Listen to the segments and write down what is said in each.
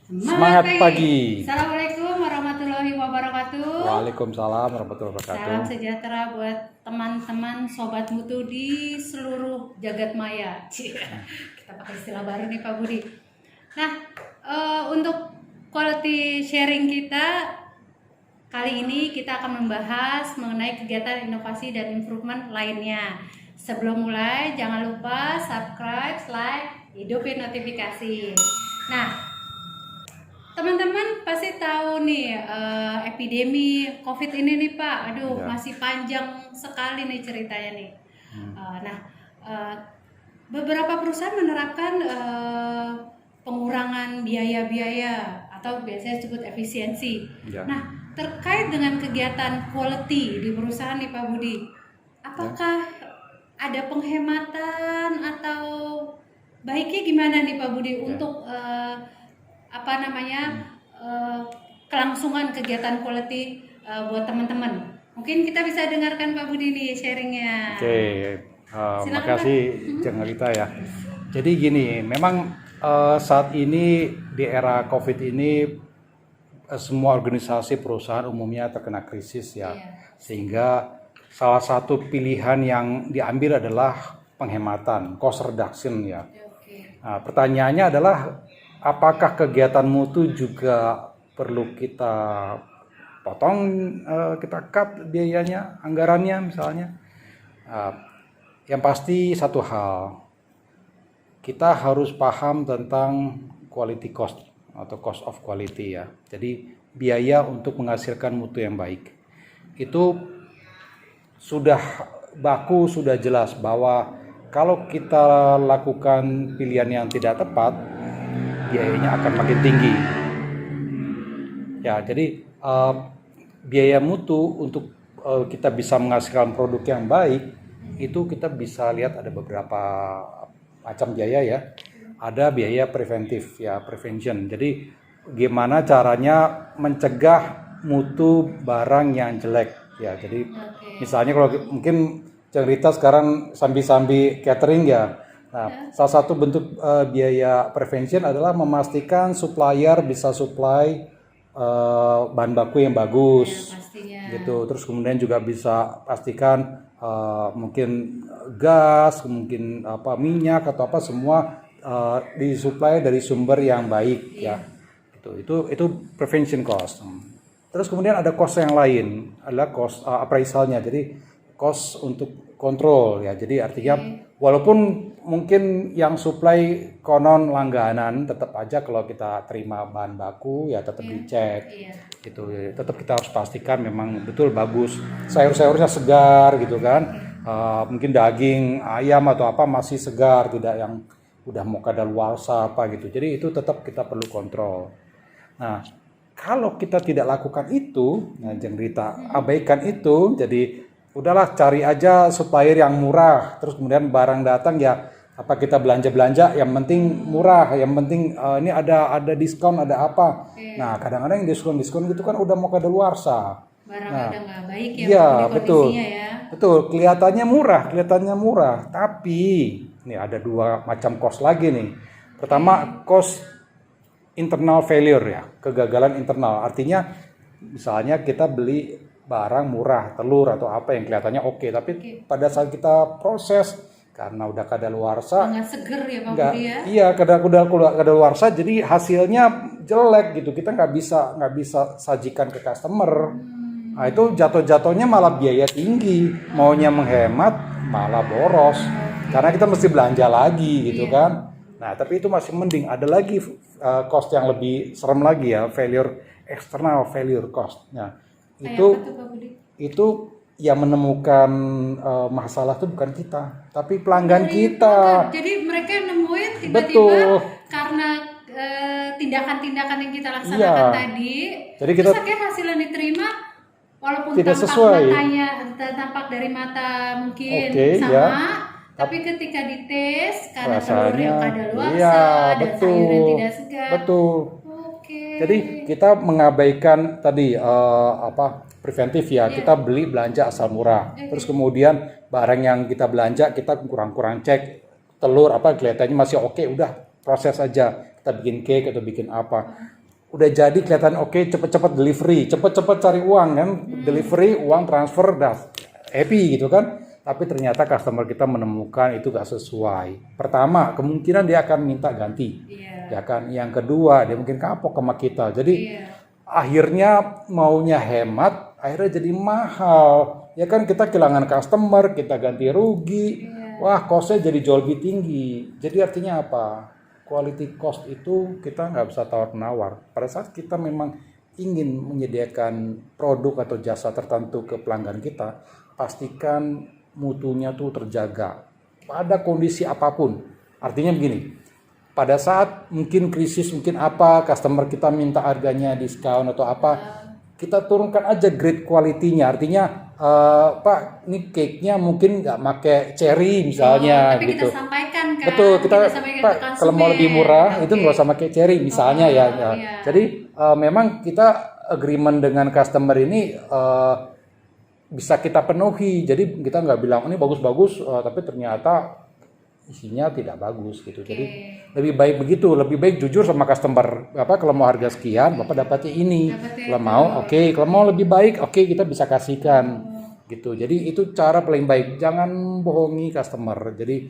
Semangat pagi. Assalamualaikum warahmatullahi wabarakatuh. Waalaikumsalam warahmatullahi wabarakatuh. Salam sejahtera buat teman-teman sobat mutu di seluruh jagat maya. Kita pakai istilah baru nih Pak Budi. Nah, untuk quality sharing kita kali ini kita akan membahas mengenai kegiatan inovasi dan improvement lainnya. Sebelum mulai, jangan lupa subscribe, like, hidupin notifikasi. Nah, teman-teman pasti tahu nih epidemi COVID ini nih Pak. Aduh, masih panjang sekali nih ceritanya nih. Beberapa perusahaan menerapkan pengurangan biaya-biaya atau biasanya disebut efisiensi. Nah, terkait dengan kegiatan quality di perusahaan nih Pak Budi, apakah ada penghematan atau baiknya gimana nih Pak Budi untuk kelangsungan kegiatan quality buat teman-teman? Mungkin kita bisa dengarkan Pak Budi nih sharingnya. Terima kasih Jeng Rita ya. Jadi gini, memang saat ini di era COVID ini semua organisasi perusahaan umumnya terkena krisis ya. Sehingga salah satu pilihan yang diambil adalah penghematan, cost reduction ya. Nah, pertanyaannya adalah apakah kegiatan mutu juga perlu kita potong, kita cut biayanya, anggarannya misalnya? Yang pasti satu hal, kita harus paham tentang quality cost atau cost of quality ya. Jadi biaya untuk menghasilkan mutu yang baik. Itu sudah baku, sudah jelas bahwa kalau kita lakukan pilihan yang tidak tepat, biayanya akan makin tinggi. Ya, jadi biaya mutu untuk kita bisa menghasilkan produk yang baik itu kita bisa lihat ada beberapa macam biaya ya. Ada biaya preventif ya, prevention. Jadi gimana caranya mencegah mutu barang yang jelek ya. Jadi misalnya kalau mungkin cerita sekarang sambi-sambi catering ya. Nah, salah satu bentuk biaya prevention adalah memastikan supplier bisa supply bahan baku yang bagus, gitu. Terus kemudian juga bisa pastikan mungkin gas, mungkin minyak atau apa semua disuplai dari sumber yang baik ya. Itu prevention cost. Terus kemudian ada cost yang lain adalah cost appraisalnya. Jadi cost untuk kontrol ya. Jadi artinya walaupun mungkin yang supply konon langganan, tetap aja kalau kita terima bahan baku ya tetap dicek. Gitu. Tetap kita harus pastikan memang betul bagus. Sayur-sayurnya segar gitu kan. Mungkin daging ayam atau apa masih segar, tidak yang udah mau kadaluarsa apa gitu. Jadi itu tetap kita perlu kontrol. Nah, kalau kita tidak lakukan itu, nah Jeng Rita, abaikan itu, jadi udahlah cari aja supplier yang murah, terus kemudian barang datang ya apa kita belanja yang penting murah, yang penting ini ada diskon, ada apa. Nah, kadang-kadang yang diskon gitu kan udah mau kadaluarsa. Barang ada nggak baik ya, iya, betul. ya. Betul, kelihatannya murah, tapi ini ada dua macam cost lagi nih. Pertama, cost internal failure ya, kegagalan internal. Artinya misalnya kita beli barang murah, telur atau apa yang kelihatannya oke, tapi pada saat kita proses karena udah kadaluarsa, nggak seger ya Pak Budi ya? Iya, kadaluarsa jadi hasilnya jelek gitu. Kita nggak bisa sajikan ke customer. Nah, itu jatuhnya malah biaya tinggi. Maunya menghemat malah boros. Karena kita mesti belanja lagi gitu kan. Nah, tapi itu masih mending. Ada lagi cost yang lebih serem lagi ya, external failure cost. Nah, itu yang menemukan masalah itu bukan kita, tapi pelanggan kita. Jadi mereka nemuin tiba-tiba karena tindakan-tindakan yang kita laksanakan tadi, jadi kita kayak hasil yang diterima walaupun tidak sesuai, tampak dari mata mungkin sama. Tapi ketika dites karena telur yang kadaluarsa dan sayur yang tidak segar. Betul. Jadi kita mengabaikan tadi preventif ya. Kita belanja asal murah. Terus kemudian barang yang kita belanja kita kurang cek, telur kelihatannya masih oke, udah proses aja. Kita bikin cake atau bikin apa. udah jadi kelihatan oke, cepet-cepet delivery, cepet-cepet cari uang kan, delivery, uang transfer, dah happy gitu kan. Tapi ternyata customer kita menemukan itu gak sesuai. Pertama, kemungkinan dia akan minta ganti, ya kan. Yang kedua, dia mungkin kapok sama kita. Jadi akhirnya maunya hemat, akhirnya jadi mahal. Ya kan, kita kehilangan customer, kita ganti rugi. Wah, costnya jadi jauh lebih tinggi. Jadi artinya apa? Quality cost itu kita nggak bisa tawar-menawar. Pada saat kita memang ingin menyediakan produk atau jasa tertentu ke pelanggan kita, pastikan mutunya tuh terjaga pada kondisi apapun. Artinya begini, pada saat mungkin krisis, mungkin apa, customer kita minta harganya diskon atau apa, kita turunkan aja grade quality-nya. Artinya Pak, ini cake-nya mungkin nggak pakai cherry misalnya, tapi gitu. kita sampaikan kan. Betul, kita sampaikan Pak, ke konsumen. kalau mau lebih murah itu nggak usah pakai cherry misalnya ya. Jadi memang kita agreement dengan customer ini bisa kita penuhi. Jadi kita nggak bilang ini bagus-bagus, tapi ternyata isinya tidak bagus gitu. Jadi lebih baik begitu, lebih baik jujur sama customer. Kalau mau harga sekian, Bapak dapatnya ini. Kalau mau, oke. Kalau mau lebih baik, oke, kita bisa kasihkan gitu. Jadi itu cara paling baik. Jangan bohongi customer. Jadi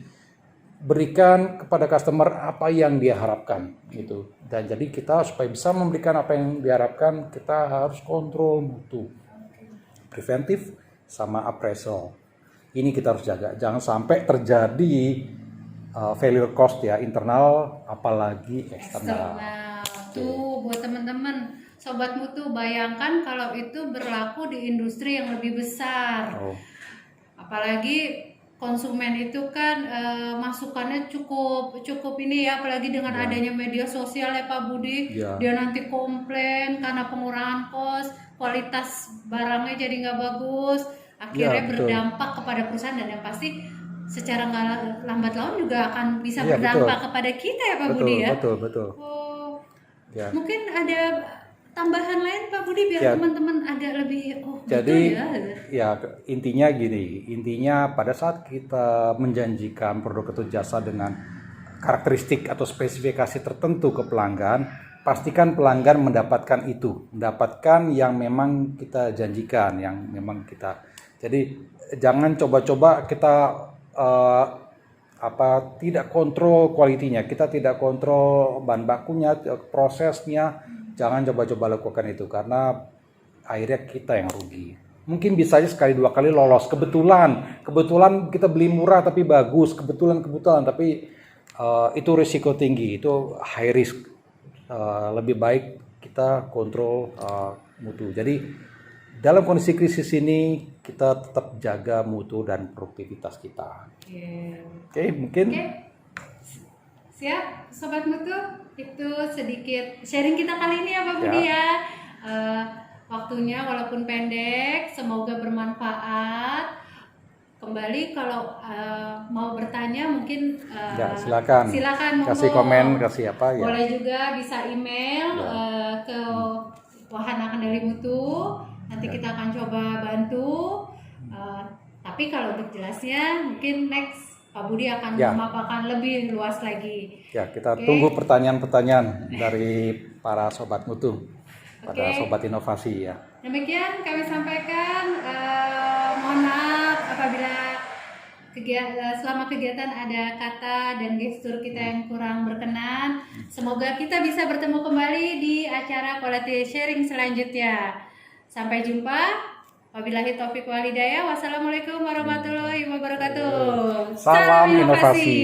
berikan kepada customer apa yang dia harapkan gitu. Dan jadi kita supaya bisa memberikan apa yang diharapkan, kita harus kontrol mutu. Preventif sama appraisal. Ini kita harus jaga. Jangan sampai terjadi failure cost ya, internal apalagi eksternal. Tuh buat teman-teman Sobat Mutu, bayangkan kalau itu berlaku di industri yang lebih besar. Apalagi konsumen itu kan masukannya cukup ini ya, apalagi dengan adanya media sosial ya Pak Budi. Dia nanti komplain karena pengurangan kos, kualitas barangnya jadi nggak bagus, akhirnya berdampak kepada perusahaan, dan yang pasti secara nggak lambat laun juga akan bisa berdampak kepada kita ya Pak Budi ya. Betul. Mungkin ada tambahan lain Pak Budi biar teman-teman agak lebih jadi intinya gini, pada saat kita menjanjikan produk atau jasa dengan karakteristik atau spesifikasi tertentu ke pelanggan, pastikan pelanggan mendapatkan yang memang kita janjikan, yang memang kita. Jadi jangan coba-coba kita tidak kontrol kualitinya, kita tidak kontrol bahan bakunya, prosesnya. Jangan coba-coba lakukan itu, karena akhirnya kita yang rugi. Mungkin bisa aja sekali dua kali lolos, kebetulan kita beli murah tapi bagus, kebetulan tapi itu risiko tinggi, itu high risk. Lebih baik kita kontrol mutu. Jadi dalam kondisi krisis ini kita tetap jaga mutu dan produktivitas kita. Oke, mungkin. Siap, Sobat Mutu, itu sedikit sharing kita kali ini ya Pak Budi ya. Waktunya walaupun pendek, semoga bermanfaat. Kembali kalau mau bertanya mungkin silakan kasih komen, kasih apa ya. Boleh juga bisa email ke Wahana Kendali Mutu. Nanti kita akan coba bantu. Tapi kalau untuk jelasnya mungkin next Pak Budi akan memaparkan lebih luas lagi. Ya, kita tunggu pertanyaan-pertanyaan dari para Sobat Mutu, pada Sobat Inovasi ya. Demikian kami sampaikan. Mohon maaf apabila selama kegiatan ada kata dan gestur kita yang kurang berkenan. Semoga kita bisa bertemu kembali di acara quality sharing selanjutnya. Sampai jumpa. Wabillahi taufiq wal hidayah. Wassalamualaikum warahmatullahi wabarakatuh. Salam inovasi.